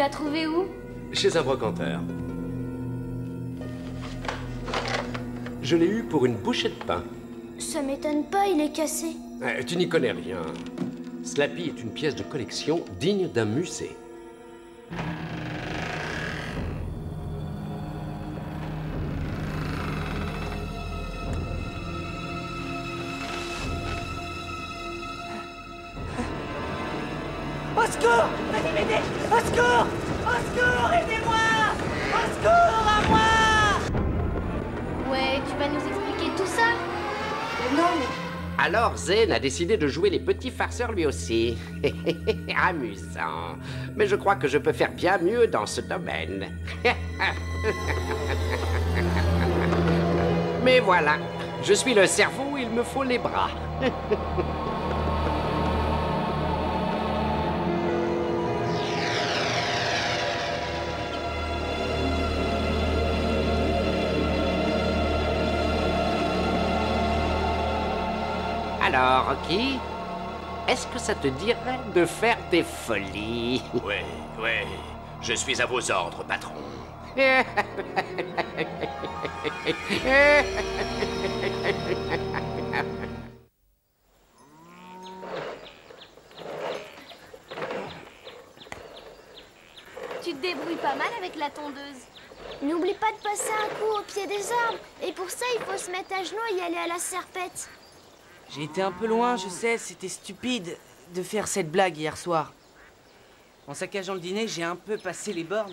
l'as trouvé où? Chez un brocanteur. Je l'ai eu pour une bouchée de pain. Ça m'étonne pas, il est cassé. Tu n'y connais rien. Slappy est une pièce de collection digne d'un musée. Au secours! Venez m'aider! Au secours! Au secours! Aidez-moi! Au secours! À moi! Ouais, tu vas nous expliquer tout ça? Non, mais... Alors Zen a décidé de jouer les petits farceurs lui aussi. Amusant. Mais je crois que je peux faire bien mieux dans ce domaine. Mais voilà, je suis le cerveau, il me faut les bras. Alors, Rocky, est-ce que ça te dirait de faire tes folies? Ouais, je suis à vos ordres, patron. Tu te débrouilles pas mal avec la tondeuse. N'oublie pas de passer un coup au pied des arbres. Et pour ça, il faut se mettre à genoux et y aller à la serpette. J'ai été un peu loin, je sais, c'était stupide de faire cette blague hier soir. En saccageant le dîner, j'ai un peu passé les bornes.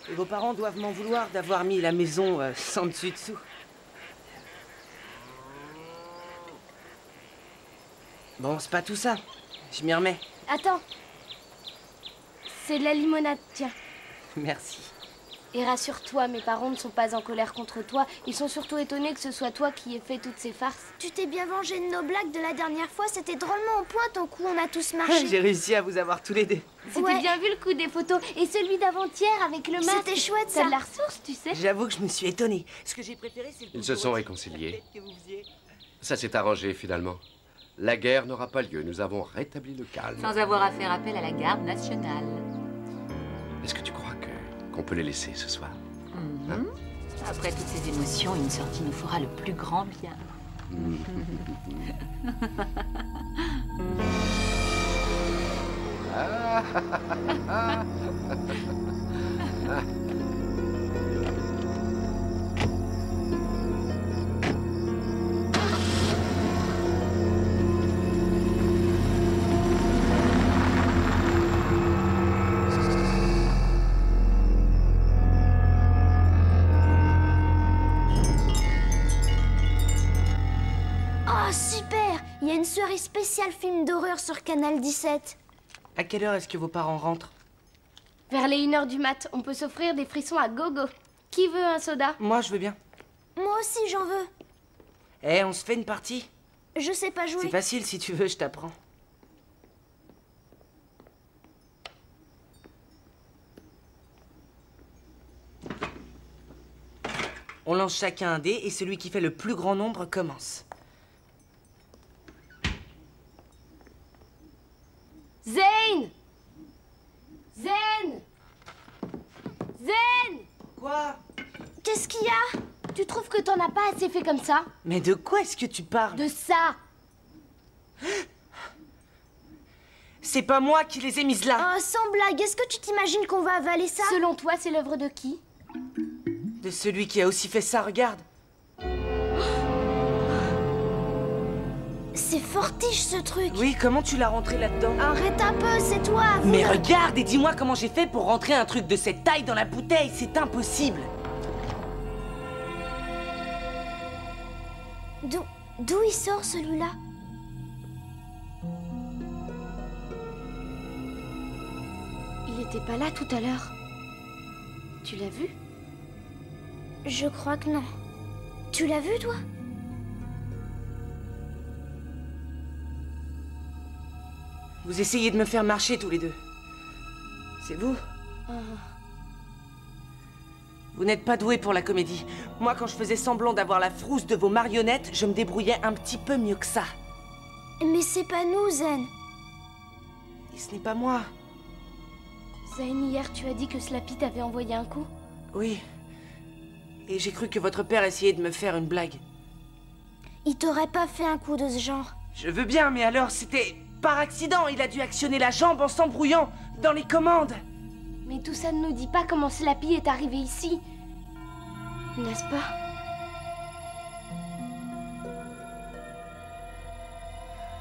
Et vos parents doivent m'en vouloir d'avoir mis la maison sans dessus-dessous. Bon, c'est pas tout ça. Je m'y remets. Attends. C'est de la limonade, tiens. Merci. Et rassure-toi, mes parents ne sont pas en colère contre toi. Ils sont surtout étonnés que ce soit toi qui aies fait toutes ces farces. Tu t'es bien vengé de nos blagues de la dernière fois. C'était drôlement au point ton coup, on a tous marché. J'ai réussi à vous avoir tous les deux. C'était Ouais. bien vu le coup des photos. Et celui d'avant-hier avec le masque. C'était chouette, T'as ça. de la ressource, tu sais. J'avoue que je me suis étonné. Ce que j'ai préféré, c'est le Ils se coup sont de réconciliés. que vous faisiez. Ça s'est arrangé finalement. La guerre n'aura pas lieu, nous avons rétabli le calme. Sans avoir à faire appel à la garde nationale. Est-ce que tu crois qu'on peut les laisser ce soir? Hein? Après toutes ces émotions, une sortie nous fera le plus grand bien. Oh, super! Il y a une soirée spéciale film d'horreur sur Canal 17. À quelle heure est-ce que vos parents rentrent? Vers les 1h du mat, on peut s'offrir des frissons à gogo. Qui veut un soda? Moi, je veux bien. Moi aussi, j'en veux. Eh, on se fait une partie? Je sais pas jouer. C'est facile, si tu veux, je t'apprends. On lance chacun un dé et celui qui fait le plus grand nombre commence. Zane! Zen! Zen! Quoi? Qu'est-ce qu'il y a? Tu trouves que t'en as pas assez fait comme ça? Mais de quoi est-ce que tu parles? De ça! C'est pas moi qui les ai mises là. Oh, sans blague, est-ce que tu t'imagines qu'on va avaler ça? Selon toi, c'est l'œuvre de qui? De celui qui a aussi fait ça, regarde. C'est fortiche, ce truc. Oui, comment tu l'as rentré là-dedans? Arrête un peu, c'est toi, avoue. Mais regarde et dis-moi comment j'ai fait pour rentrer un truc de cette taille dans la bouteille, c'est impossible. D'où il sort, celui-là? Il était pas là tout à l'heure. Tu l'as vu? Je crois que non. Tu l'as vu, toi? Vous essayez de me faire marcher tous les deux. C'est vous? Vous n'êtes pas doués pour la comédie. Moi, quand je faisais semblant d'avoir la frousse de vos marionnettes, je me débrouillais un petit peu mieux que ça. Mais c'est pas nous, Zen. Et ce n'est pas moi. Zane, hier tu as dit que Slappy t'avait envoyé un coup? Oui. Et j'ai cru que votre père essayait de me faire une blague. Il t'aurait pas fait un coup de ce genre. Je veux bien, mais alors c'était par accident. Il a dû actionner la jambe en s'embrouillant dans les commandes. Mais tout ça ne nous dit pas comment Slappy est arrivé ici. N'est-ce pas?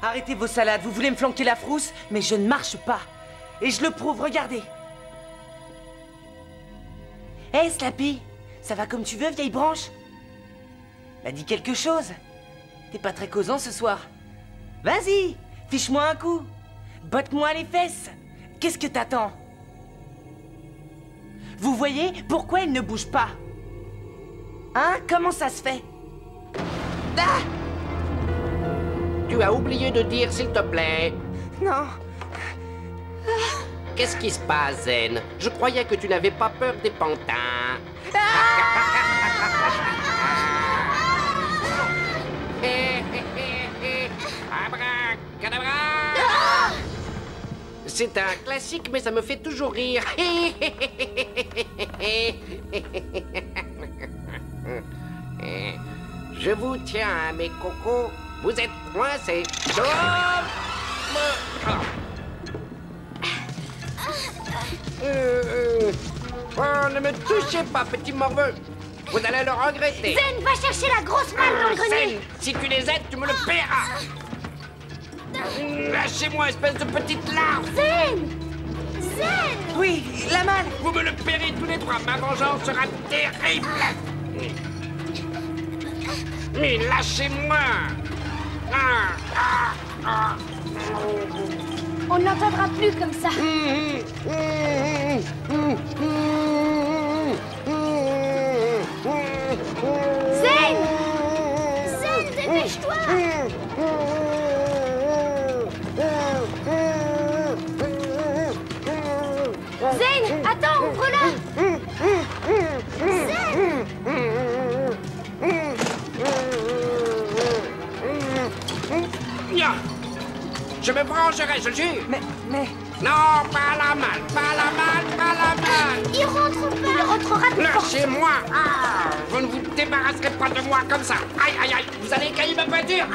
Arrêtez vos salades, vous voulez me flanquer la frousse, mais je ne marche pas. Et je le prouve, regardez. Hé, hey, Slappy, ça va comme tu veux, vieille branche? Bah, dis quelque chose. T'es pas très causant ce soir. Vas-y, fiche-moi un coup. Botte-moi les fesses. Qu'est-ce que t'attends? Vous voyez pourquoi il ne bouge pas? Hein? Comment ça se fait? Ah! Tu as oublié de dire, s'il te plaît. Non. Qu'est-ce qui se passe, Zen? Je croyais que tu n'avais pas peur des pantins. Abracadabra! C'est un classique, mais ça me fait toujours rire. Je vous tiens, mes cocos. Vous êtes coincés. Oh, ne me touchez pas, petit morveux. Vous allez le regretter. Zen, va chercher la grosse malle dans le grenier. Zen, si tu les aides, tu me le paieras. Lâchez-moi, espèce de petite larve. Zen! Zen! Oui, la malle. Vous me le paierez tous les trois. Ma vengeance sera terrible. Mais lâchez-moi. On n'entendra plus comme ça. Zen! Zen, dépêche-toi! Zane, attends, ouvre-la! Je me vengerai, je le jure. Mais... Non, pas la malle, pas la malle, pas la malle. Il rentre pas! Il rentrera plus fort. Lâchez-moi. Vous ne vous débarrasserez pas de moi comme ça. Aïe, aïe, aïe, vous allez cailler ma voiture.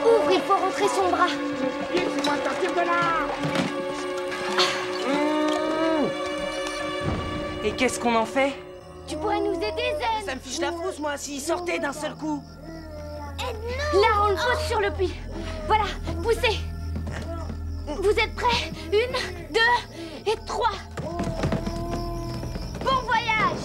Ouvre, il faut rentrer son bras. Laissez-moi sortir de là. Et qu'est-ce qu'on en fait? Tu pourrais nous aider, Zen. Ça me fiche la frousse, moi, s'il sortait d'un seul coup. Là, on le pose sur le puits. Voilà, poussez. Vous êtes prêts? 1, 2 et 3. Bon voyage!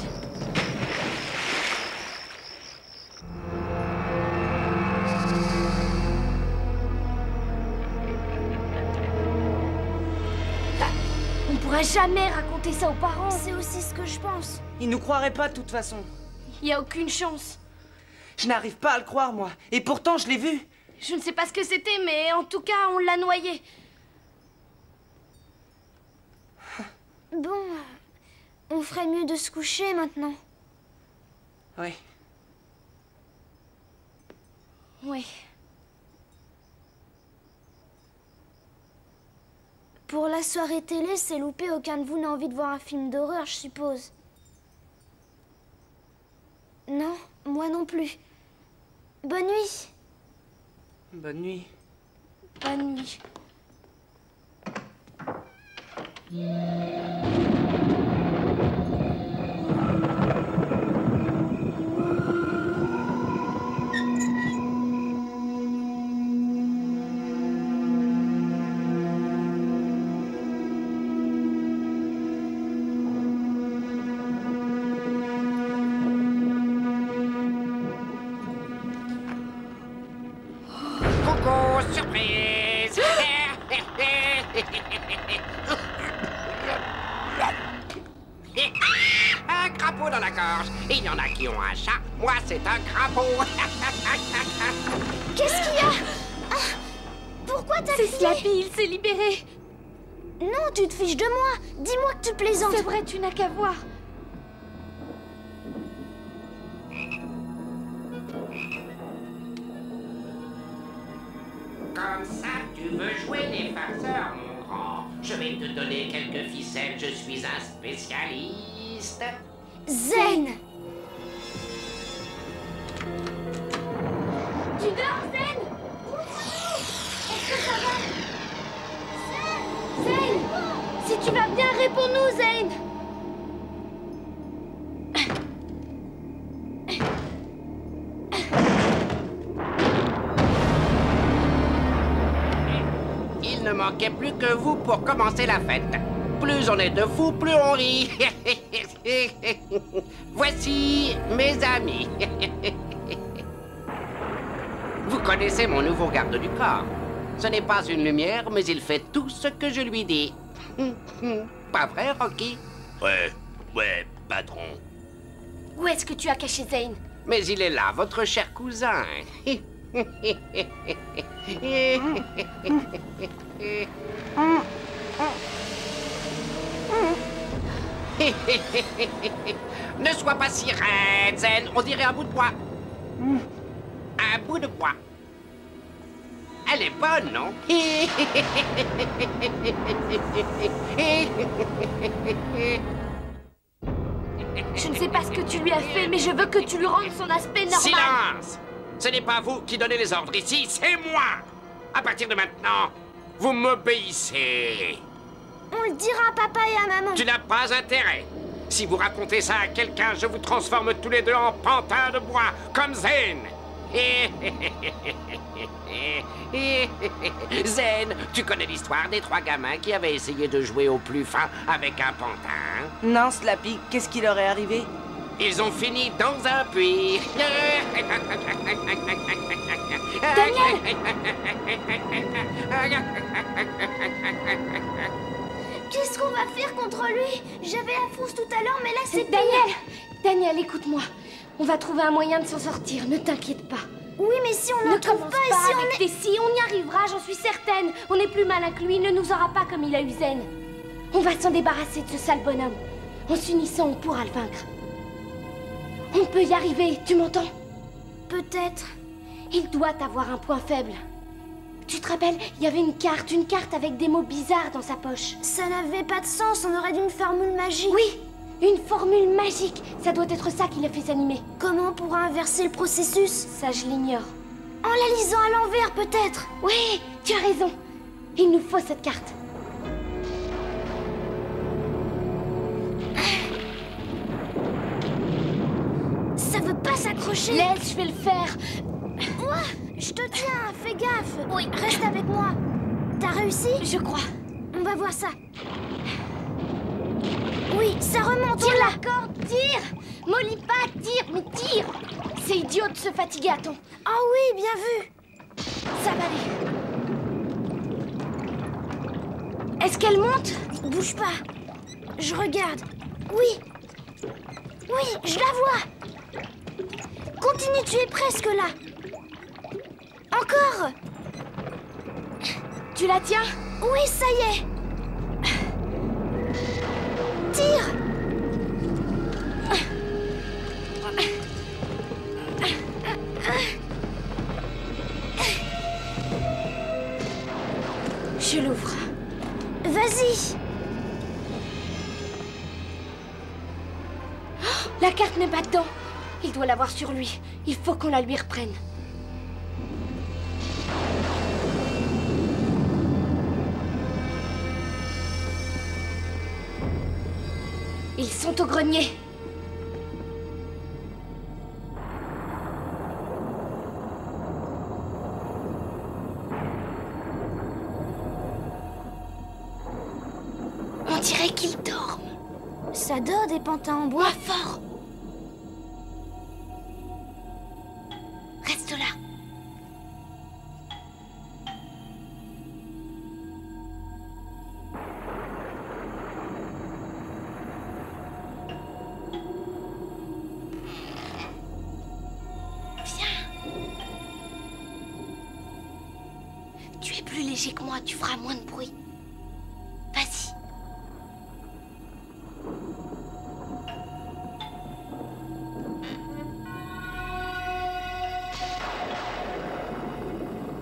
On pourra jamais raconter ça aux parents. C'est aussi ce que je pense. Il nous croirait pas de toute façon. Il n'y a aucune chance. Je n'arrive pas à le croire, moi. Et pourtant, je l'ai vu. Je ne sais pas ce que c'était, mais en tout cas, on l'a noyé. Bon, on ferait mieux de se coucher maintenant. Oui. Oui. Pour la soirée télé, c'est loupé. Aucun de vous n'a envie de voir un film d'horreur, je suppose. Non, moi non plus. Bonne nuit. Bonne nuit. Bonne nuit. Coucou, surprise. Un crapaud dans la gorge. Il y en a qui ont un chat. Moi, c'est un crapaud. Qu'est-ce qu'il y a? Ah, pourquoi t'as C'est crié? Slappy, il s'est libéré. Non, tu te fiches de moi. Dis-moi que tu plaisantes. C'est vrai, tu n'as qu'à voir. veux jouer les farceurs, mon grand? Je vais te donner quelques ficelles, je suis un spécialiste. Zen! Tu dors, Zen? Est-ce que ça va? Zen! Si tu vas bien, réponds-nous, Zen! Il ne manquait plus que vous pour commencer la fête. Plus on est de fous, plus on rit. Voici mes amis. Vous connaissez mon nouveau garde du corps. Ce n'est pas une lumière, mais il fait tout ce que je lui dis. Pas vrai, Rocky? Ouais, patron. Où est-ce que tu as caché Zane? Mais il est là, votre cher cousin. Ne sois pas si raide, Zen. On dirait un bout de bois. Un bout de bois. Elle est bonne, non? Je ne sais pas ce que tu lui as fait, mais je veux que tu lui rendes son aspect normal. Silence! Ce n'est pas vous qui donnez les ordres ici, c'est moi! À partir de maintenant, vous m'obéissez. On le dira à papa et à maman. Tu n'as pas intérêt. Si vous racontez ça à quelqu'un, je vous transforme tous les deux en pantins de bois, comme Zen. Zen, tu connais l'histoire des 3 gamins qui avaient essayé de jouer au plus fin avec un pantin? Non, Slappy, qu'est-ce qui leur est arrivé? Ils ont fini dans un puits. Qu'est-ce qu'on va faire contre lui? J'avais la frousse tout à l'heure, mais là c'est Daniel, écoute-moi. On va trouver un moyen de s'en sortir, ne t'inquiète pas. Oui, mais si on n'en trouve pas et si on avec tes si, on y arrivera, j'en suis certaine. On est plus malin que lui, il ne nous aura pas comme il a eu Zen. On va s'en débarrasser de ce sale bonhomme. En s'unissant, on pourra le vaincre. On peut y arriver, tu m'entends? Peut-être. Il doit avoir un point faible. Tu te rappelles, il y avait une carte avec des mots bizarres dans sa poche. Ça n'avait pas de sens, on aurait dû une formule magique. Oui, une formule magique. Ça doit être ça qui l'a fait s'animer. Comment on pourra inverser le processus? Ça, je l'ignore. En la lisant à l'envers, peut-être. Oui, tu as raison. Il nous faut cette carte. Ça veut pas s'accrocher. Laisse, je vais le faire. Ouah, je te tiens, fais gaffe. Oui, reste avec moi. T'as réussi? Je crois. On va voir ça. Oui, ça remonte. Tire la corde, tire. Molly pas, tire, mais tire. C'est idiot de se fatiguer à temps. Ah oui, bien vu. Ça va aller. Est-ce qu'elle monte? Bouge pas. Je regarde. Oui. Oui, je la vois. Continue, tu es presque là. Encore. Tu la tiens? Oui, ça y est. Tire. Je l'ouvre. Vas-y. La carte n'est pas dedans. Il doit l'avoir sur lui. Il faut qu'on la lui reprenne. Ils sont au grenier. On dirait qu'ils dorment. Ça dort des pantins en bois. Fort. Reste là. Viens. Tu es plus léger que moi, tu feras moins de bruit. Vas-y.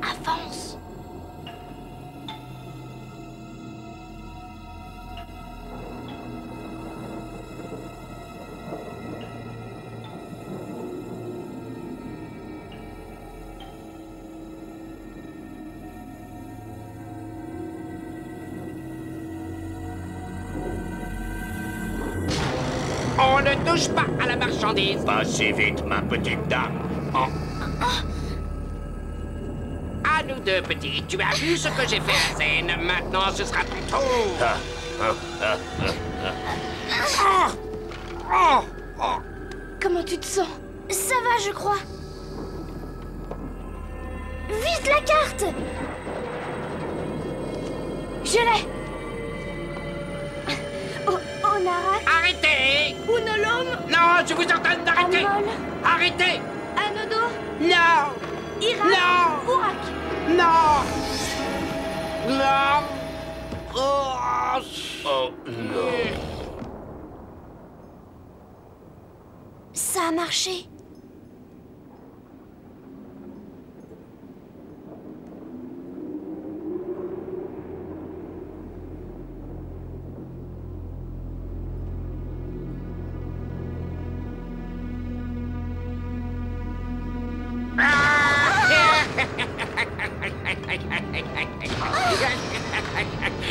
Avance. touche pas à la marchandise. Pas si vite, ma petite dame. Oh. À nous deux, petits. Tu as vu ce que j'ai fait à Zen. Maintenant, ce sera ton tour. Comment tu te sens? Ça va, je crois. Vite la carte! Je l'ai. Onarak, Arrêtez! Unolom, Non, je vous ordonne d'arrêter! Amol, Arrêtez! Anodo, Non! Irak, Non! Urak. Non! Non! Oh! Oh, non. Ça a marché.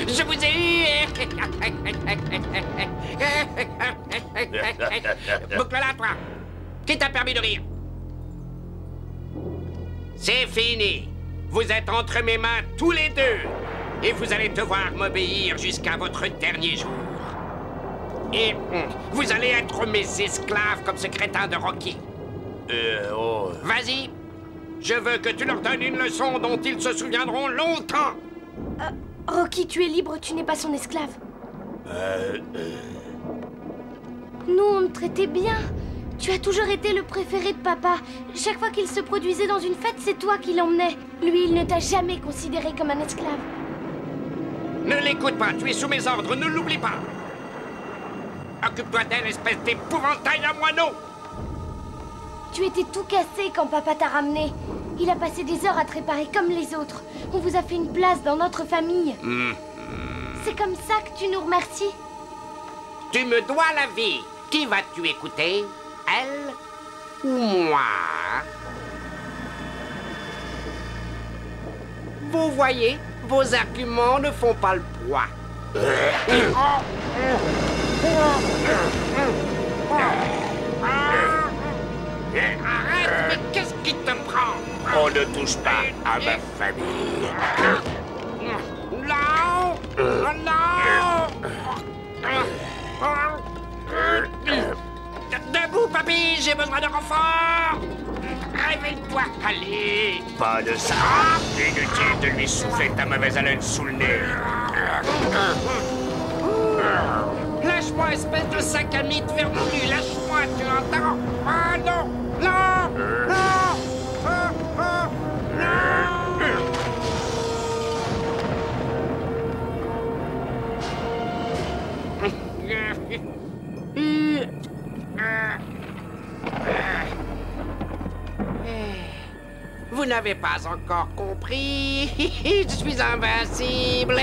Je vous ai eu! Boucle-la, toi! Qui t'a permis de rire? C'est fini! Vous êtes entre mes mains tous les deux! Et vous allez devoir m'obéir jusqu'à votre dernier jour. Et vous allez être mes esclaves comme ce crétin de Rocky. Oh. Vas-y! Je veux que tu leur donnes une leçon dont ils se souviendront longtemps! Rocky, tu es libre, tu n'es pas son esclave. Nous, on te traitait bien. Tu as toujours été le préféré de papa. Chaque fois qu'il se produisait dans une fête, c'est toi qui l'emmenais. Lui, il ne t'a jamais considéré comme un esclave. Ne l'écoute pas, tu es sous mes ordres, ne l'oublie pas! Occupe-toi d'elle, espèce d'épouvantail à moineau! Tu étais tout cassé quand papa t'a ramené. Il a passé des heures à te réparer comme les autres. On vous a fait une place dans notre famille. C'est comme ça que tu nous remercies? Tu me dois la vie. Qui vas-tu écouter? Elle ou moi? Vous voyez, vos arguments ne font pas le poids. Arrête, mais qu'est-ce qui te prend? On ne touche pas à ma famille. Non! Debout, papy, j'ai besoin de renfort! Réveille-toi, allez! Pas de ça. Inutile de lui souffler ta mauvaise haleine sous le nez. Lâche-moi, espèce de sac à mythe vermoulu! Lâche-moi, tu entends? Ah non! Non! Non! Ah, ah, Vous n'avez pas encore compris. Je suis invincible.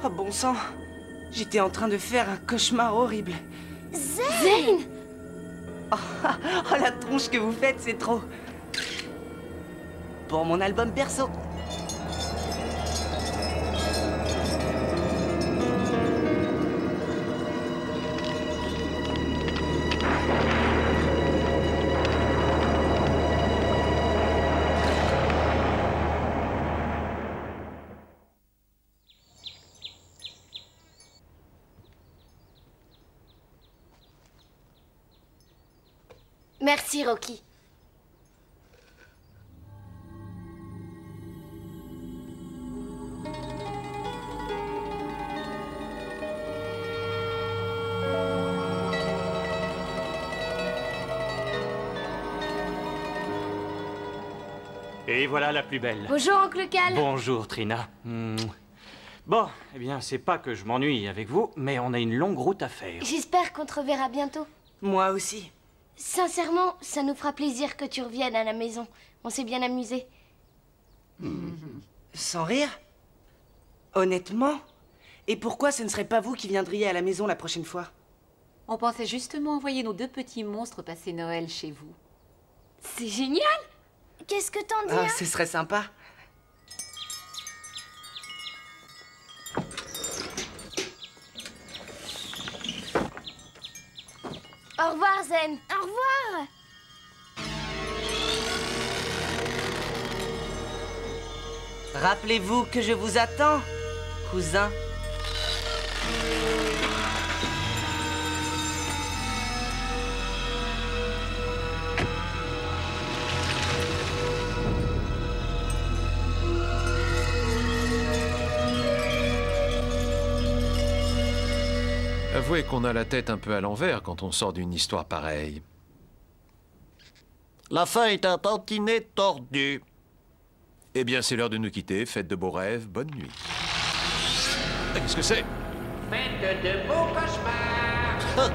Oh bon sang, j'étais en train de faire un cauchemar horrible. Zane! Oh, la tronche que vous faites, c'est trop. Pour mon album perso. Merci, Rocky. Et voilà la plus belle. Bonjour, Oncle Cal. Bonjour, Trina. Bon, eh bien, c'est pas que je m'ennuie avec vous, mais on a une longue route à faire. J'espère qu'on te reverra bientôt. Moi aussi. Sincèrement, ça nous fera plaisir que tu reviennes à la maison. On s'est bien amusés. Sans rire? Honnêtement, Et pourquoi ce ne serait pas vous qui viendriez à la maison la prochaine fois? On pensait justement envoyer nos 2 petits monstres passer Noël chez vous. C'est génial! Qu'est-ce que t'en dis, Ah, hein? ce serait sympa. Au revoir, Zen. Au revoir! Rappelez-vous que je vous attends, cousin. Avouez qu'on a la tête un peu à l'envers quand on sort d'une histoire pareille. La fin est un tantinet tordu. Eh bien, c'est l'heure de nous quitter. Faites de beaux rêves. Bonne nuit. Ah, qu'est-ce que c'est? Faites de beaux cauchemars.